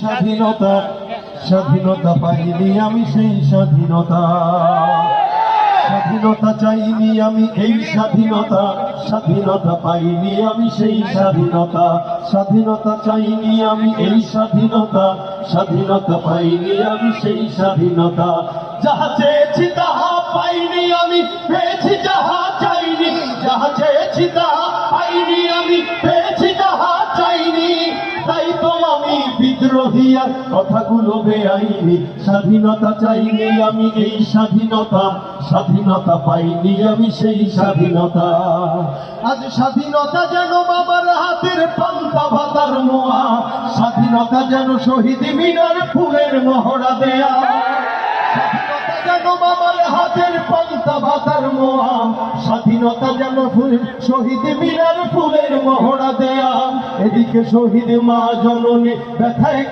স্বাধীনতা স্বাধীনতা পাইনি আমি সেই স্বাধীনতা স্বাধীনতা চাইনি আমি এই স্বাধীনতা স্বাধীনতা পাইনি আমি সেই স্বাধীনতা স্বাধীনতা চাইনি আমি এই স্বাধীনতা স্বাধীনতা পাইনি আমি সেই স্বাধীনতা যাহা চেয়েছি তাহা পাইনি আমি পেয়েছি যাহা চাইনি যাহা চেয়েছি তাহা পাইনি আমি পেয়েছি যাহা চাইনি তাই তো আমি বিদ্রোহী আর কথাগুলো বেআইনি স্বাধীনতা চাইনি আমি এই স্বাধীনতা স্বাধীনতা পাইনি আমি সেই স্বাধীনতা আজ স্বাধীনতা যেন বাবার হাতের পান্তা ভাতার মোয়া স্বাধীনতা যেন শহীদ মিনার ফুলের মহড়া দেয়া স্বাধীনতা যেন বাবার হাতের পান্তা ভাতার মোয়া স্বাধীনতা যেন শহীদ মিনার ফুলের মহড়া দেয়া এদিকে শহীদ মা জননী ব্যথায়